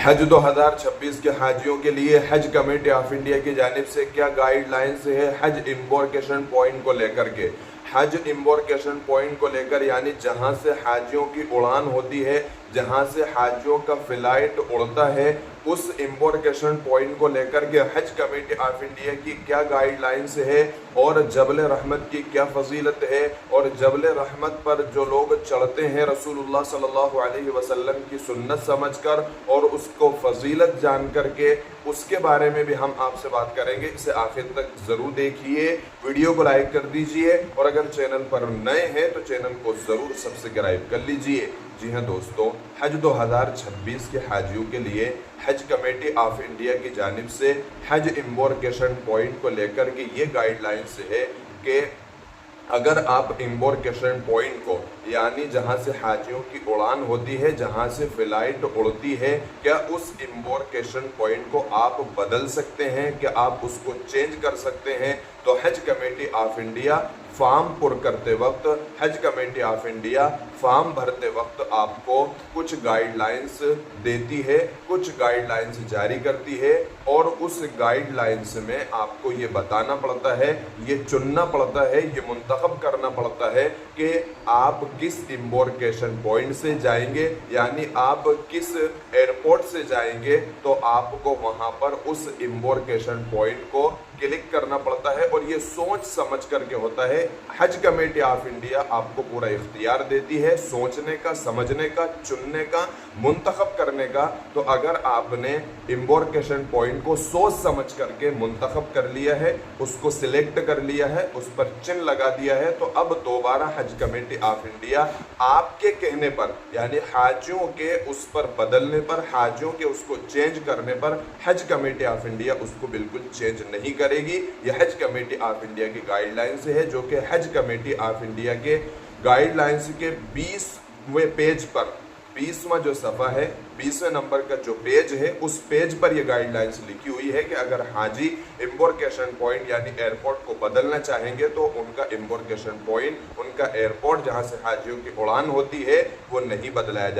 हज 2026 के हाजियों के लिए हज कमेटी ऑफ इंडिया की जानिब से क्या गाइडलाइंस है हज इम्बोर्केशन पॉइंट को लेकर के। हज इम्बोर्केशन पॉइंट को लेकर यानी जहां से हाजियों की उड़ान होती है, जहां से हाजियों का फ्लाइट उड़ता है, उस इम्बोर्केशन पॉइंट को लेकर के हज कमेटी ऑफ इंडिया की क्या गाइडलाइंस है और जबल रहमत की क्या फजीलत है, और जबल रहमत पर जो लोग चढ़ते हैं रसूलुल्लाह सल्लल्लाहु अलैहि वसल्लम की सुन्नत समझकर और उसको फजीलत जान करके, उसके बारे में भी हम आपसे बात करेंगे। इसे आखिर तक जरूर देखिए, वीडियो को लाइक कर दीजिए और अगर चैनल पर नए हैं तो चैनल को जरूर सब्सक्राइब कर लीजिए। जी हाँ दोस्तों, हज 2026 के हाजियों के लिए हज कमेटी ऑफ इंडिया की जानिब से हज इम्बोर्केशन पॉइंट को लेकर के ये गाइडलाइंस है कि अगर आप इम्बोर्केशन पॉइंट को यानी जहां से हाजियों की उड़ान होती है, जहां से फ्लाइट उड़ती है, क्या उस इम्बोर्केशन पॉइंट को आप बदल सकते हैं, क्या आप उसको चेंज कर सकते हैं। तो हज कमेटी ऑफ इंडिया फॉर्म पुर करते वक्त, हज कमेटी ऑफ इंडिया फॉर्म भरते वक्त आपको कुछ गाइडलाइंस देती है, कुछ गाइडलाइंस जारी करती है और उस गाइडलाइंस में आपको ये बताना पड़ता है, ये चुनना पड़ता है, ये मुंतखब करना पड़ता है कि आप किस इम्बोर्केशन पॉइंट से जाएंगे, यानी आप किस एयरपोर्ट से जाएंगे तो आपको वहां पर उस इम्बोर्केशन पॉइंट को क्लिक करना पड़ता है और ये सोच समझ करके होता है। हज कमेटी ऑफ इंडिया आपको पूरा इख्तियार देती है सोचने का, समझने का, चुनने का, मुंतखब करने का। तो अगर आपने इम्बोर्केशन पॉइंट को सोच समझ करके मुंतखब कर लिया है, उसको सिलेक्ट कर लिया है, उस पर चिन्ह लगा दिया है, तो अब दोबारा हज कमेटी ऑफ इंडिया आपके कहने पर यानी हाजियों के उस पर बदलने पर, हाजियों के उसको चेंज करने पर हज कमेटी ऑफ इंडिया उसको बिल्कुल चेंज नहीं करेगी। यह हज कमेटी ऑफ इंडिया की गाइडलाइंस है जो कि हज कमेटी ऑफ इंडिया के गाइडलाइंस के 20वें पेज पर, 20वां जो सफ़ा है, 20वें नंबर का जो पेज है, उस पेज पर यह गाइडलाइंस लिखी हुई है कि अगर हाजी इम्बोर्केशन पॉइंट यानी एयरपोर्ट को बदलना चाहेंगे तो उनका इम्बोर्केशन पॉइंट, उनका एयरपोर्ट जहां से हाजियों की उड़ान होती है वो नहीं बदलाया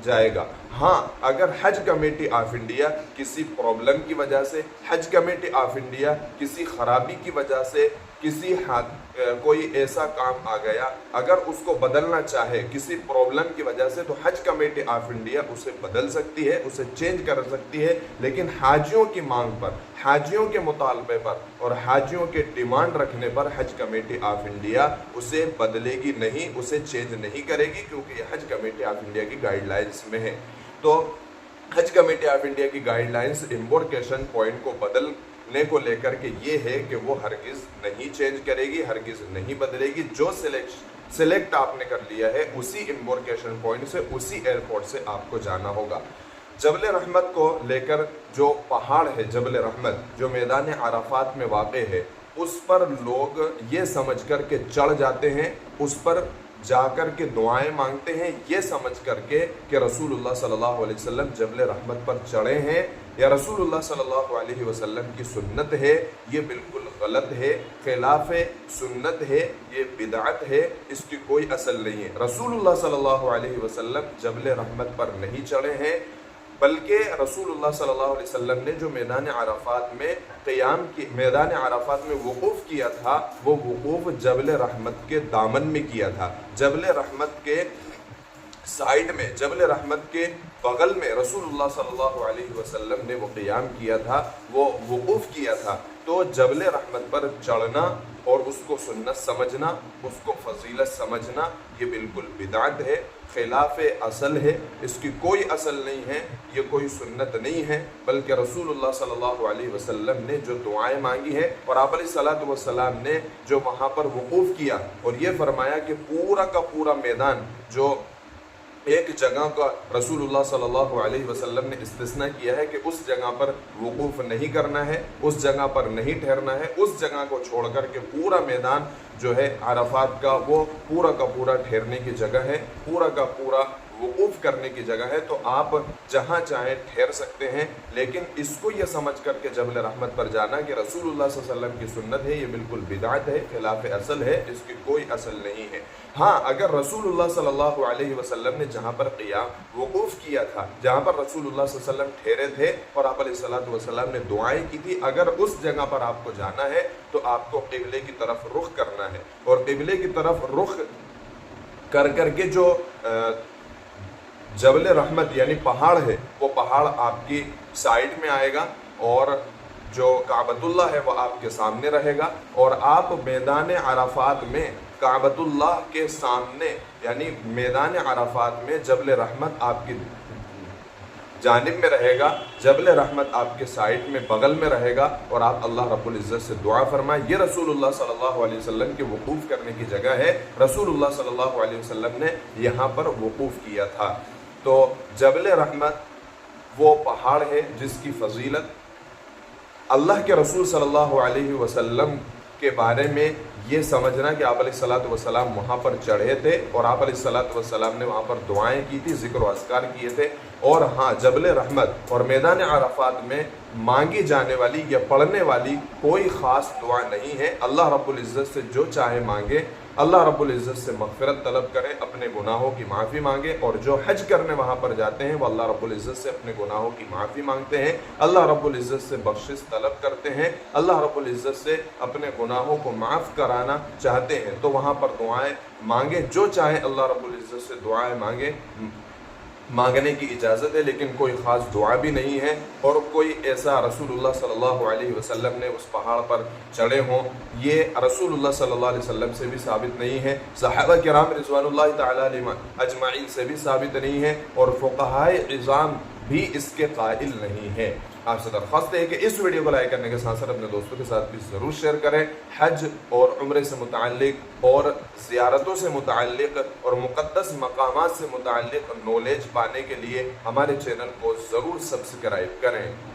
जाएगा। हाँ, अगर हज कमेटी ऑफ इंडिया किसी प्रॉब्लम की वजह से, हज कमेटी ऑफ इंडिया किसी खराबी की वजह से, किसी कोई ऐसा काम आ गया, अगर उसको बदलना चाहे किसी प्रॉब्लम की वजह से, तो हज कमेटी ऑफ इंडिया उसे बदल सकती है, उसे चेंज कर सकती है। लेकिन हाजियों की मांग पर, हाजियों के मुतालबे पर और हाजियों के डिमांड रखने पर हज कमेटी ऑफ इंडिया उसे बदलेगी नहीं, उसे चेंज नहीं करेगी, क्योंकि यह हज कमेटी ऑफ इंडिया की गाइडलाइंस में है। तो हज कमेटी ऑफ इंडिया की गाइडलाइंस इम्बोर्केशन पॉइंट को बदलने को लेकर के ये है कि वो हरगिज नहीं चेंज करेगी, हरगिज नहीं बदलेगी। जो सिलेक्ट आपने कर लिया है उसी इम्बोर्केशन पॉइंट से, उसी एयरपोर्ट से आपको जाना होगा। जबल रहमत को लेकर जो पहाड़ है, जबल रहमत जो मैदान अराफात में वाक़ है, उस पर लोग ये समझ कर के चढ़ जाते हैं, उस पर जाकर के दुआएं मांगते हैं ये समझ करके कि रसूलुल्लाह सल्लल्लाहु अलैहि वसल्लम जबल रहमत पर चढ़े हैं या रसूलुल्लाह सल्लल्लाहु अलैहि वसल्लम की सुन्नत है। ये बिल्कुल गलत है, खिलाफ सुन्नत है, ये बिदअत है, इसकी कोई असल नहीं है। रसूलुल्लाह सल्लल्लाहु अलैहि वसल्लम जबल रहमत पर नहीं चढ़े हैं, बल्कि रसूलुल्लाह सल्लल्लाहु अलैहि वसल्लम ने जो मैदान अराफात में क़याम की, मैदान अराफात में वक़ूफ़ किया था, वो वक़ूफ़ जबल रहमत के दामन में किया था। जबल रहमत के साइड में, जबल रहमत के बगल में रसूलुल्लाह सल्लल्लाहु अलैहि वसल्लम ने वो क़याम किया था, वो वक़ूफ़ किया था। तो जबल रहमत पर चढ़ना और उसको सुन्नत समझना, उसको फजीलत समझना, ये बिल्कुल बिदअत है, खिलाफ असल है, इसकी कोई असल नहीं है, ये कोई सुन्नत नहीं है, बल्कि रसूलुल्लाह सल्लल्लाहु अलैहि वसल्लम ने जो दुआएं मांगी है और आप अलैहिस्सलातु वस्सलाम ने जो वहाँ पर वक़ूफ़ किया और ये फरमाया कि पूरा का पूरा मैदान, जो एक जगह का रसूलुल्लाह सल्लल्लाहु अलैहि वसल्लम ने इस्तिस्ना किया है कि उस जगह पर वक़ूफ़ नहीं करना है, उस जगह पर नहीं ठहरना है, उस जगह को छोड़ कर के पूरा मैदान जो है अराफात का, वो पूरा का पूरा ठहरने की जगह है, पूरा का पूरा वकूफ़ करने की जगह है, तो आप जहाँ चाहें ठहर सकते हैं। लेकिन इसको ये समझ कर के जबल रहमत पर जाना कि रसूलुल्लाह सल्लल्लाहु अलैहि वसल्लम की सुन्नत है, ये बिल्कुल बिदअत है, खिलाफ असल है, इसकी कोई असल नहीं है। हाँ, अगर रसूलुल्लाह सल्लल्लाहु अलैहि वसल्लम ने जहाँ पर क़ियाम वकूफ़ किया था, जहाँ पर रसूलुल्लाह सल्लल्लाहु अलैहि वसल्लम ठहरे थे और आप अलैहिस्सलातु वस्सलाम ने दुआएं की थी, अगर उस जगह पर आपको जाना है तो आपको क़िबले की तरफ रुख करना है। और क़िबले की तरफ रुख कर करके जो जबल रहमत यानी पहाड़ है, वो पहाड़ आपकी साइड में आएगा और जो काबतुल्लाह है वो आपके सामने रहेगा, और आप मैदान अराफात में काबतुल्लाह के सामने यानी मैदान अराफात में जबल रहमत आपकी जानिब में रहेगा, जबल रहमत आपके साइड में बगल में रहेगा, और आप अल्लाह रब्बुल इज़्ज़त से दुआ फरमाएं। ये रसूलुल्लाह सल्लल्लाहु अलैहि वसल्लम के वकूफ़ करने की जगह है। रसूलुल्लाह सल्लल्लाहु अलैहि वसल्लम ने यहाँ पर वकूफ़ किया था। तो जबल रहमत वो पहाड़ है जिसकी फजीलत अल्लाह के रसूल सल्लल्लाहु अलैहि वसल्लम के बारे में ये समझना कि आप अलैहिस्सलातु वस्सलाम वहाँ पर चढ़े थे और आप अलैहिस्सलातु वस्सलाम ने वहाँ पर दुआएं की थी, ज़िक्र व अस्कार किए थे। और हाँ, जबल रहमत और मैदान अराफात में मांगी जाने वाली या पढ़ने वाली कोई ख़ास दुआ नहीं है। अल्लाह रब्बुल इज़्ज़त से जो चाहे मांगे, अल्लाह रब्बुल इज़्ज़त से मग़फ़िरत तलब करें, अपने गुनाहों की माफ़ी मांगे। और जो हज करने वहाँ पर जाते हैं वो अल्लाह रब्बुल इज़्ज़त से अपने गुनाहों की माफ़ी मांगते हैं, अल्लाह रब्बुल इज़्ज़त से बख्शिश तलब करते हैं, अल्लाह रब्बुल इज़्ज़त से अपने गुनाहों को माफ़ कराना चाहते हैं। तो वहाँ पर दुआएं मांगे, जो चाहे अल्लाह रब्बुल इज़्ज़त से दुआएं मांगने की इजाज़त है, लेकिन कोई ख़ास दुआ भी नहीं है। और कोई ऐसा रसूलुल्लाह सल्लल्लाहु अलैहि वसल्लम ने उस पहाड़ पर चढ़े हों, ये रसूलुल्लाह सल्लल्लाहु अलैहि वसल्लम से भी साबित नहीं है, सहाबा किराम रिज़वानुल्लाहि तआला अलैहिम अजमाइन से भी साबित नहीं है, और फ़ुक़हाए इज़ाम भी इसके काइल नहीं है। आपसे दरख्वास्त है कि इस वीडियो को लाइक करने के साथ साथ अपने दोस्तों के साथ भी ज़रूर शेयर करें। हज और उम्रे से मुताल्लिक़ और ज़ियारतों से मुताल्लिक़ और मुक़द्दस मकामात से मुताल्लिक़ नॉलेज पाने के लिए हमारे चैनल को ज़रूर सब्सक्राइब करें।